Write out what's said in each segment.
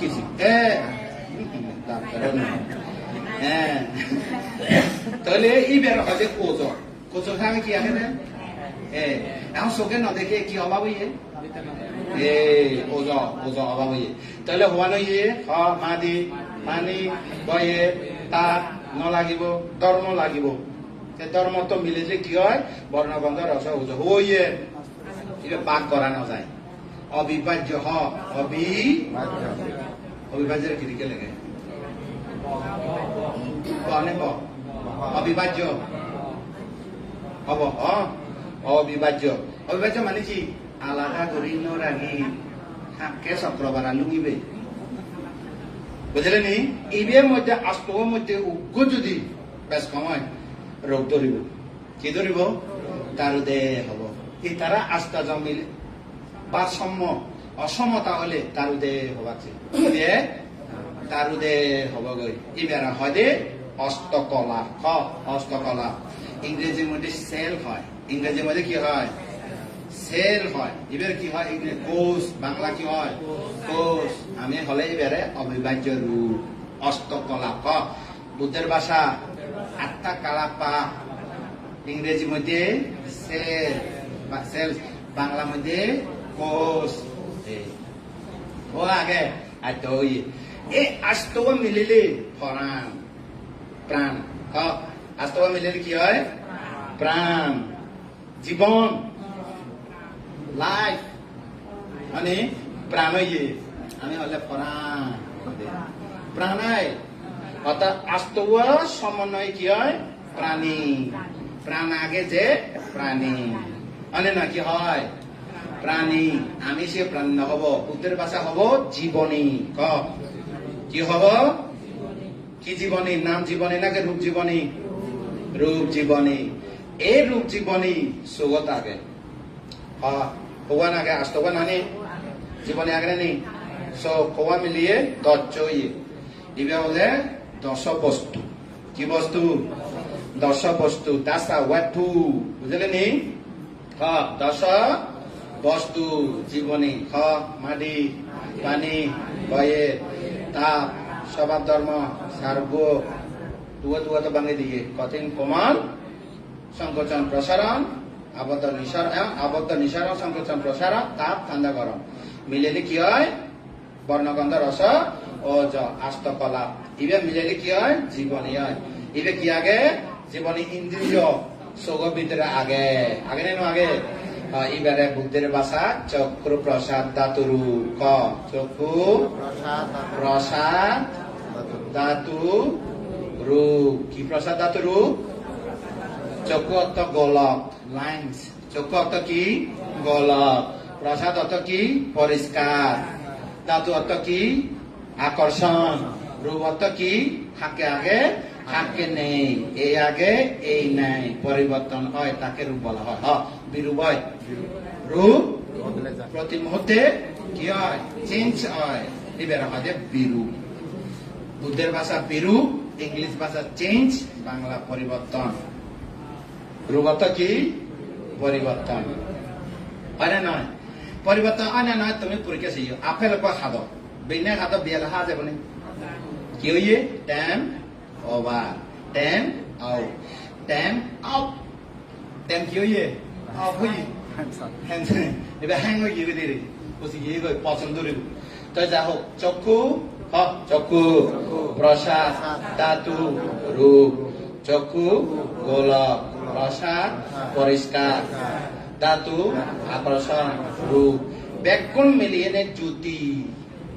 কিছু তাহলে এই বের হয় যে কোচর কোচর খাবে কি আগে না এখন চোখে না দেখে কি অভাব হইয়ে ওজন অভাব হইয়ে তাহলে হওয়ানো ইয়ে মাদি মানি বয়ে তার লাগিব ধর্ম লাগিব ধর্ম তো মিলে যে কি হয় বর্ণগন্ধ রস ওজন হইয়ে এটা বাক করা না যায় অবিভাজ্য অবিভাজ্যের কি দিকে লেগে অবিভাজ্য হব অবিভাজ্য অবিভাজ্য মানে কি আলাদা করি নরাগি হাঁকে চক্রবারা লুঙিবে বুঝলে নি ইবির মধ্যে আস্তর মধ্যে উগ্র যদি বেশ সময় রোগ ধরিব কি ধরিব তার দেহ হব এই তারা আস্থা জমিল ভারসাম্য অসমতা হলে তার দেহ হবাছে তার দেহ হব গই ইবেরা হয় দে হস্তকলা হস্তকলা ইংরেজির মধ্যে সেল হয় ইংরেজির মধ্যে কি হয় সেল হয় এবার কি হয় কোষ বাংলা কি হয় কোষ আমি হলে এবারে অবিভাজ্য রূপ হস্তকলা বুদ্ধের ভাষা আত্মা কালাপা ইংরেজি মধ্যে সেল বা সেল বাংলা মধ্যে কোষ ও আগে আর তো এই আস্তব মিলিলে প্রাণ প্রাণ আস্তব মিলিলে কি হয় প্রাণ জীবন লাইফ মানে প্রাণ আমি হলে প্রাণ প্রাণায় অর্থাৎ আস্তব সমন্বয় কি হয় প্রাণী প্রাণ আগে যে প্রাণী মানে না কি হয় প্রাণী আমি সে প্রাণ হব বুদ্ধের ভাষা হব জীবনী কি হব কি জীবনী নাম জীবনী নাকি রূপ জীবনী রূপ জীবনী এই রূপ জীবনী সুগত আগে ভগবান আগে আসতে নানি জীবনী আগে নি সবা মিলিয়ে ইবে হলে দশ বস্তু কি বস্তু দশ বস্তু দাসা ওয়াটু বুঝলে নি দশ বস্তু জীবনী মাটি পানি বয়ে তাপ স্বভাব ধর্ম সার্গ তুয়া তো বাঙে দিয়ে কঠিন কোমল সংকোচন প্রসারণ আবদ্ধ নিঃসারণ সংকোচন প্রসারণ তাপ ঠান্ডা গরম মিলেলে কি হয় বর্ণগন্ধ রস ও আস্তকলা ইবে মিলেলে কি হয় জীবনী হয় ইবে কি আগে জীবনী ইন্দ্রিয় সোগ ভিতরে আগে আগে নেন আগে এবারে বুদ্ধের ভাষা চক্র প্রসাদ ধাতুরু চক্ষু প্রসাদ ধাতু রূপ কি প্রসাদ ধাতু রূপ চক্ষু অর্থ গোলক লাইন্স চক্ষু অর্থ কি গোলক প্রসাদ অর্থ কি পরিষ্কার ধাতু অর্থ কি আকর্ষণ রূপ অর্থ কি থাকে আগে থাকে নেই এই আগে এই নাই পরিবর্তন হয় তাকে রূপ বলা হয় বিরূপ হয় রূপ প্রতি মুহূর্তে কি হয় চেঞ্জ হয় এবার হয় বিরূপ বুদ্ধের ভাষা বিরূপ ইংলিশ ভাষা চেঞ্জ বাংলা পরিবর্তন রূপ অর্থ কি পরিবর্তন হয় নয় পরিবর্তন হয় না নয় তুমি পরীক্ষা শিখো আপেল খাদ বিনা খাদ বিয়াল হা যাব না কি হইয়ে time over ten out ten কি হইয়ে off হইয়ে হ্যান্ড এবার হ্যাং হয়ে গিয়ে দিরে বসে গিয়ে গই পছন্দ রে তো যা হোক চক্ষু চক্ষু প্রসাদ ধাতু রূপ চক্ষু গোলক প্রসাদ পরিষ্কার ধাতু আকর্ষণ রূপ ব্যাকুণ মিলিয়ে জ্যোতি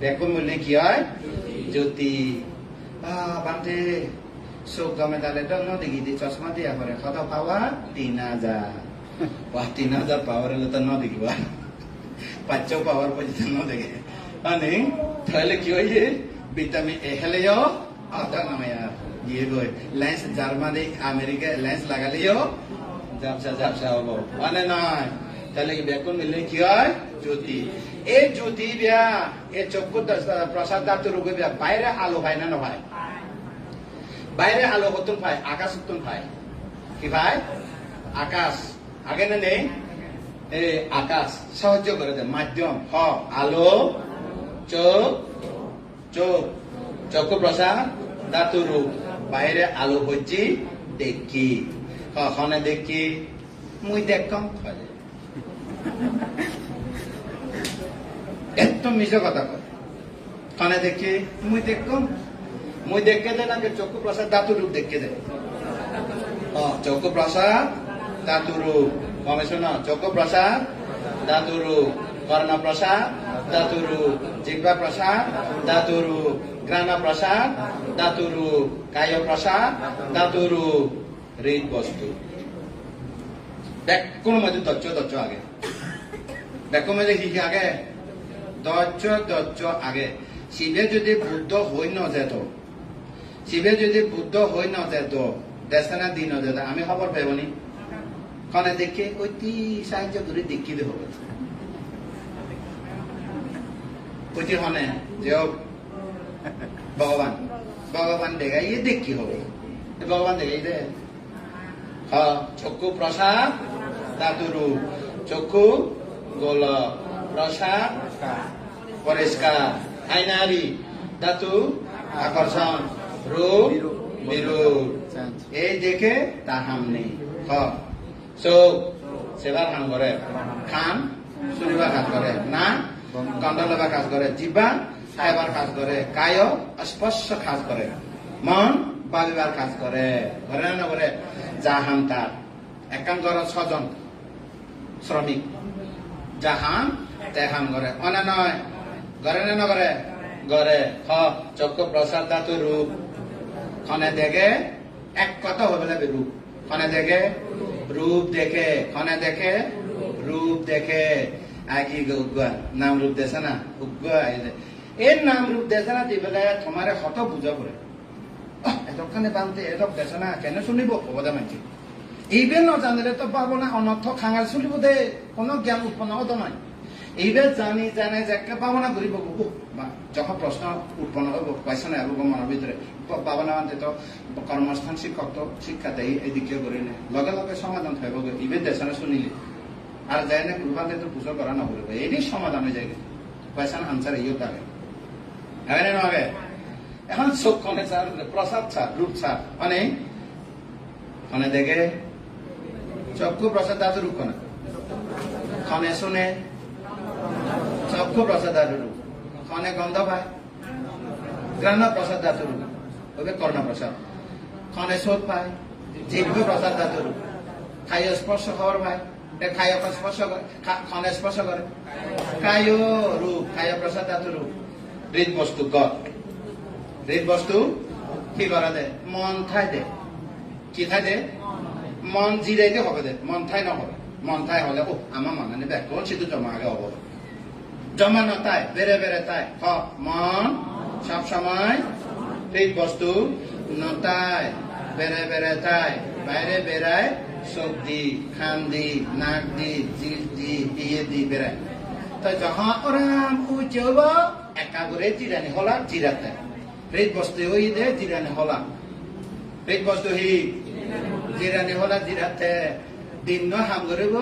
ব্যাকুণ মিলিয়ে কি হয় জ্যোতি বান্তে চোখ গমে তাহলে নদীকি দিয়ে চশমা দিয়া করে কত পাওয়া 3000 3000 পাওয়ার হলে তো নদীকি 500 পাওয়ার পর্যন্ত নদীকে মানে তাহলে কি হয়েছে ভিটামিন এ হেলেও আটা নামায়া গিয়ে গই লেন্স জার্মানি আমেরিকা লেন্স লাগালেও ঝাপসা হবো মানে নয় তাহলে ব্যাকুণ মিললে কি হয় জ্যোতি এই জ্যোতি বিয়া এই চক্ষু প্রসাদ ধাতু রূপে বিয়া বাইরে আলো হয় না ভাই বাইরে আলো কতন পায় আকাশ কতন পায় কি ভাই আকাশ আগে না নেই আকাশ সাহায্য করে দেয় মাধ্যম আলো চোখ চোখ চক্ষু প্রসাদ ধাতু রূপ বাইরে আলো হচ্ছি দেখি কখনে দেখি মুই দেখম এত মিশো কথা কয় কনে দেখি মুই দেখম মুই দেখে দেন আগে চক্ষু প্রসাদ ধাতু রূপ দেখে দেয় চক্ষু প্রসাদ ধাতু রূপ কমে শোনো চক্ষু প্রসাদ ধাতু রূপ কর্ণ প্রসাদ ধাতু রূপ জিহ্বা প্রসাদ ধাতু রূপ ঘ্রাণ প্রসাদ ধাতু রূপ কায় প্রসাদ ধাতু রূপ হৃদ বস্তু কোন মধ্যে দচ্ছ আগে দেখো মধ্যে কি আগে দচ্ছ আগে শিবে যদি বুদ্ধ হই ন যেত শিবে যদি বুদ্ধ হই ন যেত দেশনা দিন যেত আমি খবর পাইবনি কনে দেখে অতি সাহায্য করে দেখিতে হবে অতি হনে যে ভগবান দেখাই দেখি হবে ভগবান দেখাই দে চক্ষু প্রসাদ ধাতু রূপ চক্ষু গোল প্রসাদ পরিষ্কার আইনারি ধাতু আকর্ষণ রূপ বিরূপ এই দেখে তাহাম নেই চোখ সেবার কাম করে খান শুনিবার কাজ করে না কণ্ঠ লবার কাজ করে জিহ্বা খাইবার কাজ করে কায় স্পর্শ কাজ করে মন ভাবিবার কাজ করে ঘরে না করে যাহান তার একান্তর ছজন শ্রমিক যাহান তেহান করে অনে নয় ঘরে না নগরে ঘরে চক্ষু প্রসাদ ধাতু রূপ খনে দেখে এক কথা হবে না রূপ খনে দেখে রূপ দেখে খনে দেখে রূপ দেখে কি উগ্গা নাম রূপ দেছে না উগ্গা এর নাম রূপ দেছে না দি বেলা তোমারে কত বুঝা পড়ে এতখানে বানতে এতক দেছে না কেন শুনিব অবদা মানছি এইবে নজানিলে তো পাবো না অনর্থ খাঙাল শুনিব দে কোনো জ্ঞান উৎপন্ন হতো নয় এইবে জানি জানে যে পাবো না ঘুরিব যখন প্রশ্ন উৎপন্ন হব পয়সা নাই হব মনের ভিতরে পাবো না মানতে তো কর্মস্থান শিক্ষক তো শিক্ষা দেয় এদিকে করে নেয় লগে লগে সমাধান থাকব ইবে দেশে শুনিলে আর যাই না কুরবান তো পুজো করা না বলবে এই সমাধান হয়ে যায় পয়সা আনসার এইও থাকে হবে না হবে এখন চোখ খনে ছাড় প্রসাদ ছাড় রূপ ছাড় মানে দেখে চক্ষু প্রসাদ ধাতু রূপ খনে শুনে চক্ষু প্রসাদ ধাতু রূপ খনে গন্ধ পায় ঘ্রাণ প্রসাদ ধাতু রূপ ওকে কর্ণ প্রসাদ খনে শোধ পায় জিহ্ব প্রসাদ ধাতু রূপ খায় স্পর্শ খবর পায় খায় স্পর্শ করে খনে স্পর্শ করে কায় রূপ খায় প্রসাদ ধাতু রূপ হৃদ বস্তু হৃদ বস্তু কি করা দে মন ঠাই দে কি ঠাই দে মন জিরাইতে হবে দে মন ঠাই নহবে মন ঠাই হলে আমার মানে দেখ কোন সিদ্ধ জমা আগে হব জমা নতাই বেড়ে বেড়ে তাই মন সব সময় হৃদ বস্তু নতায় বেড়ে বেড়ে তাই বাইরে বেড়ায় চোখ দি খান দি নাক দি জিল দি ইয়ে দি বেড়ায় তো যখন ওরাম উঠব একা করে জিরানি হলা জিরাতে হৃদ বস্তু হই দে জিরানি হলা হৃদ বস্তু হি জিরানি হলা জিরাতে দিন হাম করিব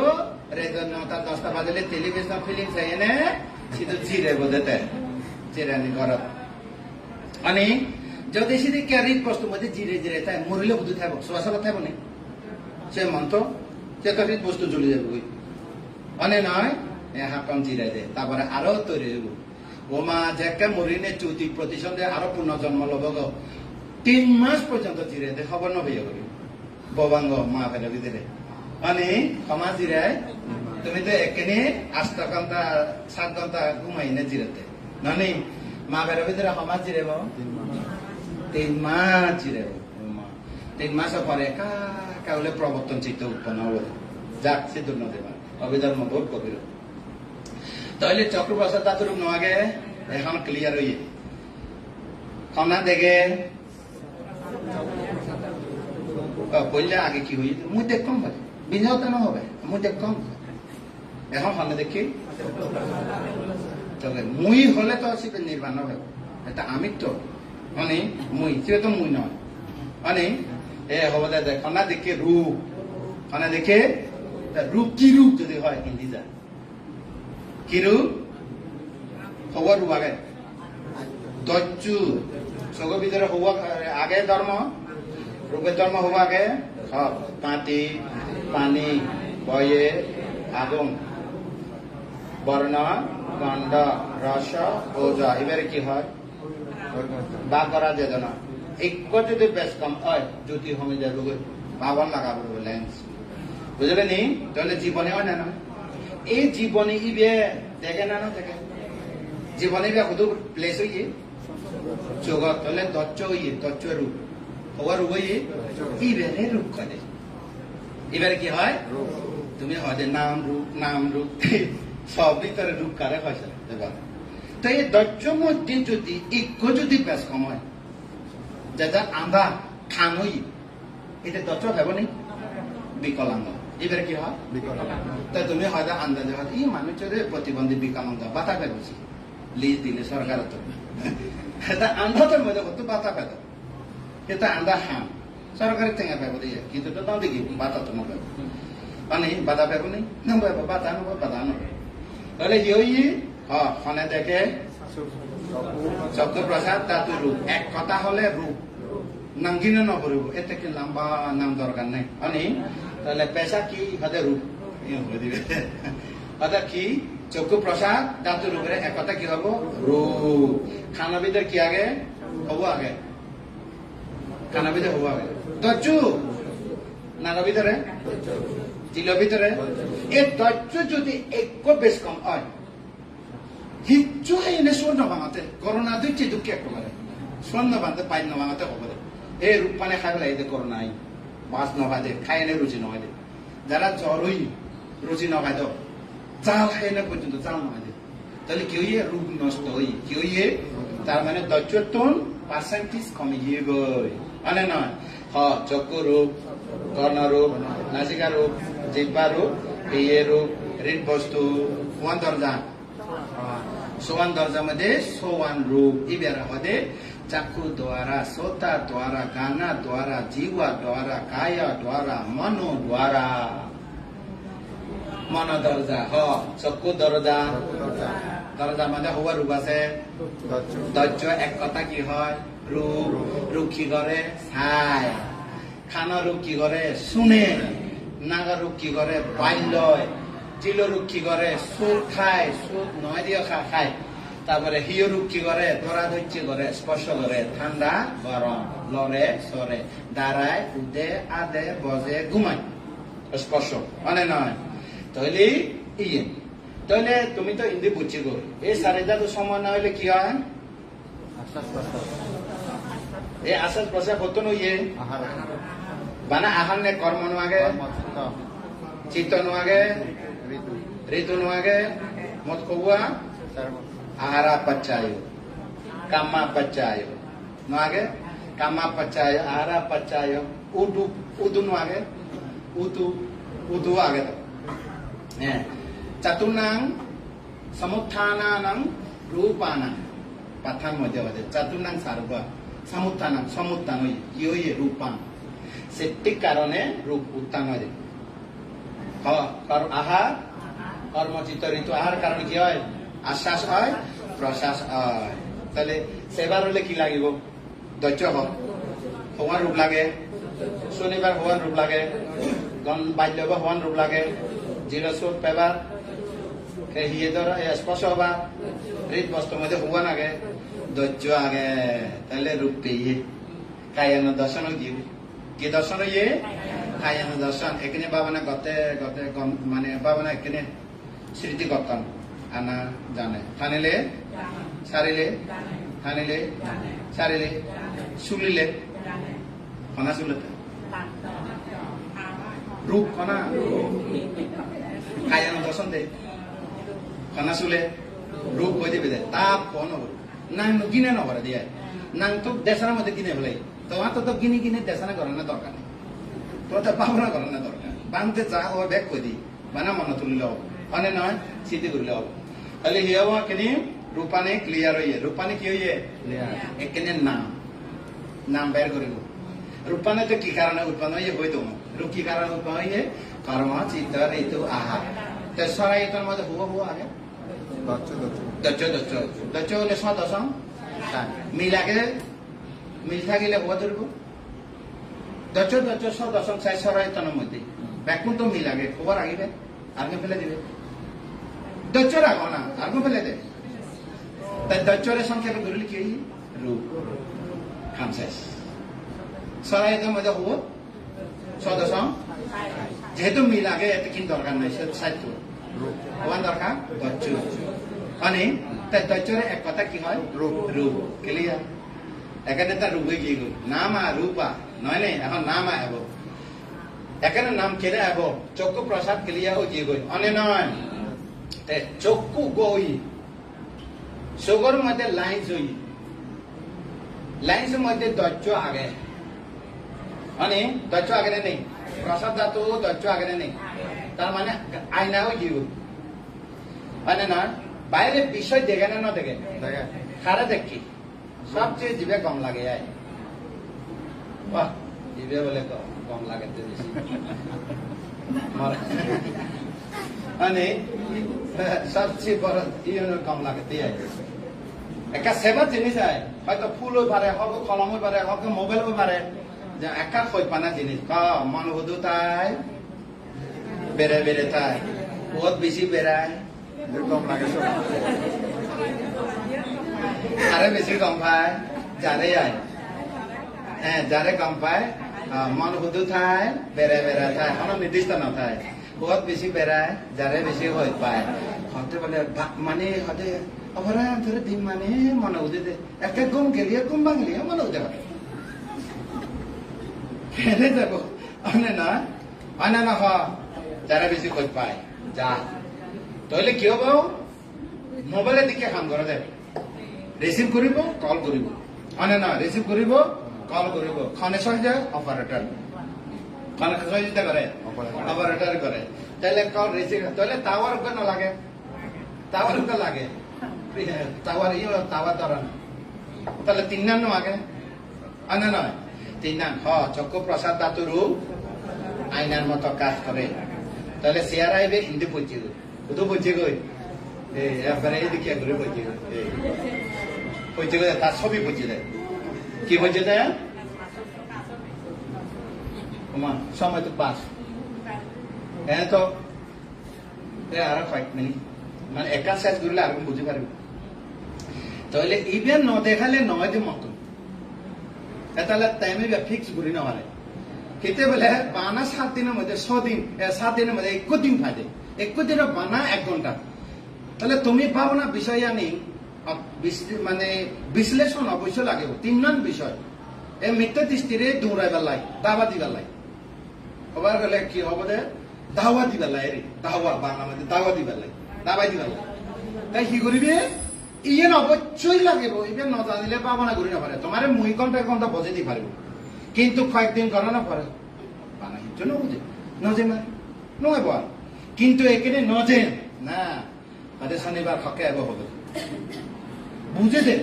রেডিও 9টা 10টা বাজলে টেলিভিশন ফিল্ম চাই নে শুধু জিরে বোধেতে জিরানি ঘরত মানে যদি সিধি হৃদ বস্তু মধ্যে জিরে জিরে তাই মরিলে বুঝি থাকব শোয়াশালা থাকব নি সে মন্ত্র সে তো হৃদ বস্তু জ্বলি যাব অনে নয় হাকাম জিরাই দে তারপরে আরো তৈরি হইব ওমা যেকে মরিনে 34% আরো পুনর্জন্ম লব গো 3 মাস পর্যন্ত জিরে দে খবর নবই করি ববাঙ্গ মা ফেলে ভিতরে মানে ক্ষমা জিরায় তুমি তো এখানে 8 ঘন্টা 7 ঘন্টা ঘুমাই না জিরাতে নানি মা ফেলে ভিতরে ক্ষমা জিরে 3 মাস জিরে 3 মাস পরে কাউলে প্রবর্তন চিত্ত উৎপন্ন হবে যাক সে দুর্নদেবা অভিধর্ম বোধ কবির তাহলে চক্র প্রসাদ ধাতু রূপ নগে এখন ক্লিয়ার হইয়ে খনা দেখে বললে আগে কি হই মুই দেখম ভাই বিনিয়োগ না হবে মুই দেখম এখন খনা দেখি তবে মুই হলে তো আসি নির্বাণ হবে এটা আমি তো মানে মুই সে তো মুই নয় মানে এ হবে দেখ খনা দেখে রূপ খনা দেখে রূপ কি রূপ যদি হয় হিন্দি যায় কি রূপ খবর রূপ আগে দৈত্যু চকুৰ ভিতৰত হব আগে ধৰ্ম ৰূপের ধর্ম হব আগে মাটি পানি বয়ে আগুন বর্ণ গন্ধ রস ওজ এবারে কি হয় বা করা যেত না একটু যদি বেশ কম হয় জ্যোতি কমে যাবে পাওয়ার লাগাবো লেন্স বুঝলে নি তাহলে জীবনে হয় না এই জীবনে ইবে দেখে না দেখে জীবনে ইবে শুধু প্লেস হইয়ে জগৎ তাহলে দচ্চ হইয়ে দচ্চ রূপ হওয়ার রূপ হইয়ে ইবেরে রূপ করে এবারে কি হয় তুমি হয়তো নাম রূপ সব ভিতরে রূপ কারে হয়েছে তো এই দৈর্য মধ্যে যদি একটু যদি বেশ কম হয় যেটা আন্ধা খান হই এটা দৈর্য ভেব নেই বিকলাঙ্গ এবারে কি হয় তাই তুমি হয়তো আন্দাজে হয়তো এই মানুষের প্রতিবন্ধী বিকলাঙ্গ বাতা পেয়েছি লিজ দিলে সরকার তো এটা আন্ধাদের মধ্যে কত বাতা পেত এটা আন্ধা খান সরকারের থেকে পাবো দিয়ে কিন্তু তো তাও দেখি বাতা তো না পাবো মানে বাধা পাবো নেই না পাবো বাধা নেবো বাধা নেবো তাহলে ইয়ে ফোনে দেখে শব্দ প্রসাদ ধাতু রূপ এক কথা হলে রূপ নাঙ্গিনে নপরিব এতে কি লম্বা নাম দরকার নেই মানে তাহলে পেশা কি হাতে রূপ দিবে হাতে কি চক্ষু প্রসাদ ধাতু রূপের এক কথা কি হবো রূপ খানা ভিতরে কি আগে হবো আগে খানা ভিতরে হবো আগে দজ্জু নাগা ভিতরে চিল ভিতরে এই দজ্জু যদি একটু বেশ কম হয় হিচ্ছু এনে স্বর্ণ ভাঙাতে করোনা দুইটি দুঃখে একেবারে স্বর্ণ বাঁধতে পাই না ভাঙাতে হবে এই রূপ পানে খাই পেলাই এদের করোনা আই মাছ নখাই দে খাই এনে রুচি নখাই দে যারা জ্বর হই রুচি নখাই দাও চাল খাই না পর্যন্ত চাল নখাই দে তাহলে কি হইয়ে রূপ নষ্ট হই কি হইয়ে তার মানে দৈত্যতন পার্সেন্টেজ কমে গিয়ে গই মানে নয় চক্ষু রূপ কর্ণ রূপ নাসিকা রূপ জিহ্বা রূপ এই রূপ হৃদ বস্তু ওয়ান দরজা सोवन दर्जामध्ये सोवन रूप इबेरामध्ये चाकू द्वारा सोता द्वारा गाना द्वारा जीवा द्वारा काय द्वारा मनो द्वारा मन दर्जा चक्कू दर्जा दर्जा मध्ये हवा रूप আছে দৈর্য এক কথা কি হয় রূপ রূপ কি করে চায় খানা রূপ কি করে শুনে নাগা রূপ কি করে বাইলয় চিলরূপ কি করে সুর খায় সুর নয় দিয়ে খায় তারপরে হিয় রূপ কি করে ধরা ধৈর্য করে স্পর্শ করে ঠান্ডা গরম লড়ে সরে দাঁড়ায় উদে আদে বজে ঘুমায় স্পর্শ মানে নয় তাহলে ইয়ে তাহলে তুমি তো হিন্দি বুঝছি গো এই চারিটা তো সময় না হইলে কি হয় এই আশ্বাস প্রশ্বাস হতো না ইয়ে বানা আহার নে কর্ম নোয়াগে চিত্ত নোয়াগে ঋতু নোয়াগে মত কৌয়া আহারা পচ্চায় কামা পচ্চায় নোয়াগে কামা পচ্চায় আহারা পচ্চায় উদু উদু নোয়াগে উদু উদু আগে তো হ্যাঁ চাতুর্নাং সমুত্থানানাং রূপানাং পাঠান মধ্যে বাদে চাতুর্নাং সার্ব সমুত্থানাং সমুত্থান হই কি হই রূপাং সেটিক কারণে রূপ উত্থান হয় আহার কর্মচিত ঋতু আহার কারণে কি হয় আশ্বাস হয় প্রশ্বাস হয় তাহলে সেবার হলে কি লাগিব দৈর্য হক হওয়ার রূপ লাগে শনিবার হওয়ার রূপ লাগে বাল্যব হওয়ার রূপ লাগে জিরসুর পেবার হিয়ে ধরা স্পর্শ হবা হৃদ বস্তু মধ্যে হওয়া লাগে দৈর্য আগে তাহলে রূপ পেয়ে কায়ান দর্শন দিব কি দর্শন ইয়ে কায়ান দর্শন এখানে বাবানা গতে গতে মানে বাবানা এখানে স্মৃতি করতাম আনা জানে থানিলে সারিলে থানিলে সারিলে শুলিলে কনা শুলতে রূপ কনা কায়ান দর্শন দে কনা শুলে রূপ হয়ে দেবে তা ফোন হবো নাং গিনে নকরে দিয়ে নাং তো দেশের মধ্যে কিনে ফেলাই তোমার তো গিনি কিনে দেশানা করার না দরকার নেই তোমার তো পাবনা করার না দরকার বাংতে যা হওয়া ব্যাগ করে দিই বানা মনে তুলিলে হবো মানে নয় স্মৃতি করলে হবো তাহলে হি হবো কিনি রূপানে ক্লিয়ার হইয়ে রূপানে কি হইয়ে এখানে নাম বের করিব রূপানে তো কি কারণে উৎপন্ন হইয়ে হইতো রূপ কি কারণে উৎপন্ন হইয়ে কর্ম চিত্ত ঋতু আহার তেসরা ইতর মধ্যে হুয়া হুয়া আগে দচ্চ হলে সদসং মিল থাকিলে হব ধরব দচ দশম চাই সরাইতনের মধ্যে ব্যাকুণ তো মিল আগে খবর আগিবে আগে ফেলে দিবে দচ রাখো না আগে ফেলে দে তাই দচরের সংখ্যাকে ধরলে কি রূপ খামশেষ সরাইতের মধ্যে হব সদশম যেহেতু মিল আগে এত কিন্তু দরকার নাই সে সাহিত্য হওয়ার দরকার দচ মানে তাই দচরে এক কথা কি হয় রূপ রূপ ক্লিয়ার এখানে তার রূপে গিয়ে গেল নাম আর রূপা নয় নেই এখন নাম আব এখানে নাম কেনে আব চক্ষু প্রসাদ ক্লিয়ার ও গিয়ে গই অনে নয় চক্ষু গই চোখের মধ্যে লাইন জই লাইন্সের মধ্যে দৈর্য আগে মানে দৈর্য আগে নেই প্রসাদ ধাতু দৈর্য আগে নেই তার মানে আয়নাও গিয়ে মানে না বাইরে বিষয় দেখে না দেখে খারা দেখি সবচেয়ে জিভে কম লাগে বাহ জিভে বলে কম লাগে বেশি মানে সবচেয়ে বড় কম লাগে একটা সেবা জিনিস হয় হয়তো ফুল হয়ে পারে হক কলম হয়ে পারে হক মোবাইল হয়ে পারে যে একা খৈ পানা জিনিস মন হুদু তাই বেড়ে বেড়ে তাই বহুত বেশি বেড়ায় কম লাগে সব আরে বেশি কম পায় যারে আয় হ্যাঁ যারে কম পায় মন হুদু থায় বেড়ে বেড়া থায় কোনো নির্দিষ্ট নথায় বহুত বেশি বেড়ায় যারে বেশি হয়ে পায় হতে বলে মানে হতে অপরা ধরে দিন মানে মনে উদে দে একে গুম গেলিয়ে গুম ভাঙলিয়ে মনে উদে পারে খেলে যাবো অনে না হ যারা বেশি হয়ে পায় যা তাহলে কি হব মোবাইলের দিকে কাম করা যাবে রিসিভ করিব কল করিব অনে না রিসিভ করিব কল করিব খনে সহজে অপারেটর খনে সহযোগিতা করে অপারেটর করে তাহলে কল রিসিভ তাহলে টাওয়ার কেন লাগে টাওয়ার কে লাগে টাওয়ার টাওয়ার ধরা না তাহলে তিন নাম আগে অনে নয় তিন নাম চক্ষু প্রসাদ ধাতুরু আইনার মতো কাজ করে তাহলে শেয়ার আইবে হিন্দি পৌঁছে গই কোথাও পৌঁছে গই এবারে এইদিকে ঘুরে পৌঁছে গই পৌঁছে গেলে তার ছবি পৌঁছে দেয় কি পৌঁছে দেয় সময় তো পাস হ্যাঁ তো আর কয়েক মিনিট মানে একা শেষ করলে আর বুঝতে পারবে তাহলে ইভেন ন দেখালে নয় যে মতো তাহলে টাইমে ফিক্স করি না মানে কেতে বলে বানা 7 দিনের মধ্যে 7 দিনের মধ্যে 21 দিন থাকে 21 দিনের বানা 1 ঘন্টা তাহলে তুমি পাবো না বিষয় জানি মানে বিশ্লেষণ অবশ্য লাগে 3 নন বিষয় এই মিথ্যা দৃষ্টিরে দৌড়াইবার লাই দাবা দিবার লাই আবার গেলে কি হবে দে দাওয়া দিবার লাই রে দাওয়া বাংলা মধ্যে দাওয়া দিবার লাই দাবাই দিবার লাই তাই কি করিবে ইয়ে অবশ্যই লাগিব ইভেন ন জানিলে পাবো না ঘুরি না পারে তোমার মুই ঘন্টা ঘন্টা বজে দিতে পারবো কিন্তু কয়েকদিন করা না পারে বানাইর জন্য বুঝে নজে মারে নয় বল কিন্তু এখানে নজে না তাদের শনিবার হকে আব হবে বুঝে দে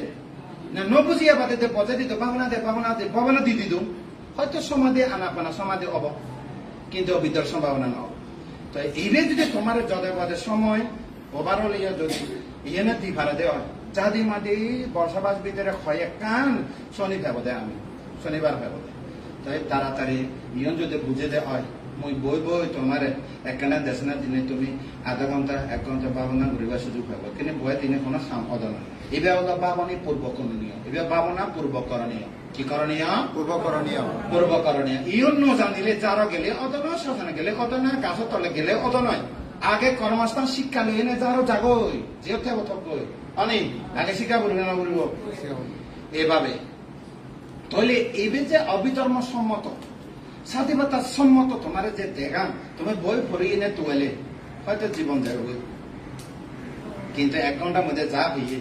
না ন বুঝিয়া বাদে দে বজে দিত পাবনা দি দিদুম হয়তো সমাধি আনা পানা সমাধি হব কিন্তু ভিতর সম্ভাবনা ন তো এইবে যদি তোমার যদে বাদে সময় ওভারঅল ইয়া যদি ইয়ে না দি ভাড়া দেওয়া চাঁদি মাদি বর্ষাবাস ভিতরে হয় কান শনি ভেব দেয় আমি শনিবার ভেব দেয় তাই তাড়াতাড়ি ইয়ন যদি বুঝে দে হয় মই বই তোমার একখানা দেশনা দিনে তুমি আধা ঘন্টা 1 ঘন্টা ভাবনা ঘুরিবার সুযোগ পাবো কিন্তু বই দিনে কোনো অদন এবার হলো ভাবনী পূর্বকরণীয় এবার ভাবনা পূর্বকরণীয় কি করণীয় পূর্বকরণীয় ইয়ন ন জানিলে যারা গেলে অদন শ্মশানে গেলে অদন গাছের তলে গেলে অদন আগে কর্মস্থান শিক্ষা লই এনে যারো জাগই যে থকই অনেক আগে শিক্ষা বলবে না বলব এভাবে তাহলে এইবে যে অবিধর্ম সম্মত স্বাধীনতা সম্মত তোমার যে দেখান তুমি বই পড়ি এনে তোয়ালে হয়তো জীবন যাবে কিন্তু 1 ঘন্টার মধ্যে যা ভিয়ে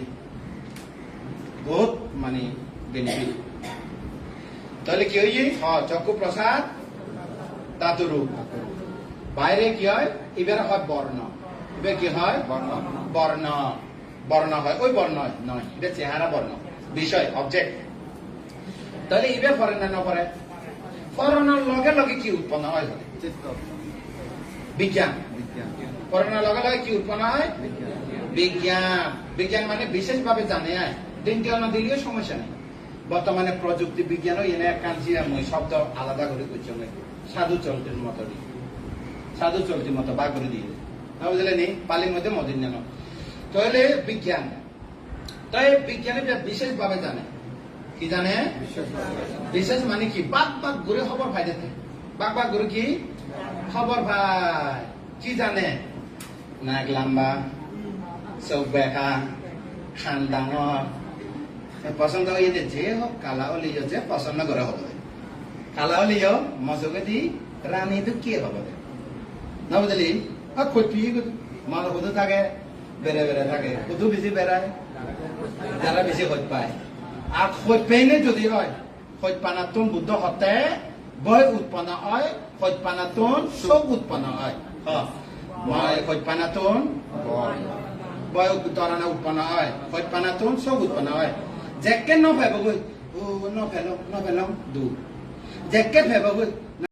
বহুত মানে বেনিফিট তাহলে কি হই চক্ষু প্রসাদ ধাতুরু বাইরে কি হয় এবার হয় বর্ণ এবার কি হয় বর্ণ হয় ওই বর্ণ নয় এটা চেহারা বর্ণ বিষয় অবজেক্ট তাহলে এবার পরে না পরে পড়ানোর লগে লগে কি উৎপন্ন হয় বিজ্ঞান পড়ানোর লগে লগে কি উৎপন্ন হয় বিজ্ঞান মানে বিশেষভাবে জানে দিনকাল না দিলেও সমস্যা নেই বর্তমানে প্রযুক্তি বিজ্ঞানও এনে কাঞ্চি আমি শব্দ আলাদা করে করছি সাধু চলতির মতো দিয়ে সাধু চলতির মতো বা করে দিয়ে না বুঝলে নি পালির মধ্যে মদিন জানো তাহলে বিজ্ঞান তাই বিজ্ঞানী বিশেষ ভাবে জানে কি জানে বিশেষ মানে কি বাক বাক ঘুরে খবর ভাই দিতে বাক বাক ঘুরে কি খবর ভাই কি জানে নাক লম্বা চোখ বেকা খান ডাঙর পছন্দ হয়ে যে হোক কালা হলিও যে পছন্দ করে হবে কালা হলিও মজকে দি রানী ঢুকিয়ে হবে না বুঝলি খোঁজপি মানুষ শুধু থাকে বেড়ে বেড়ে থাকে শুধু বেশি বেড়ায় যারা বেশি খোঁজ পায় আর খোঁজ পেইনে যদি হয় খোঁজ পানাতুন বুদ্ধ হতে বয় উৎপন্ন হয় খোঁজ পানাতুন চোখ উৎপন্ন হয় মই খোঁজ পানাতুন বয় তরানা উৎপন্ন হয় খোঁজ পানাতুন চোখ উৎপন্ন হয় যেকে নভেবগৈ নভেলং দু যেকে ভেবগৈ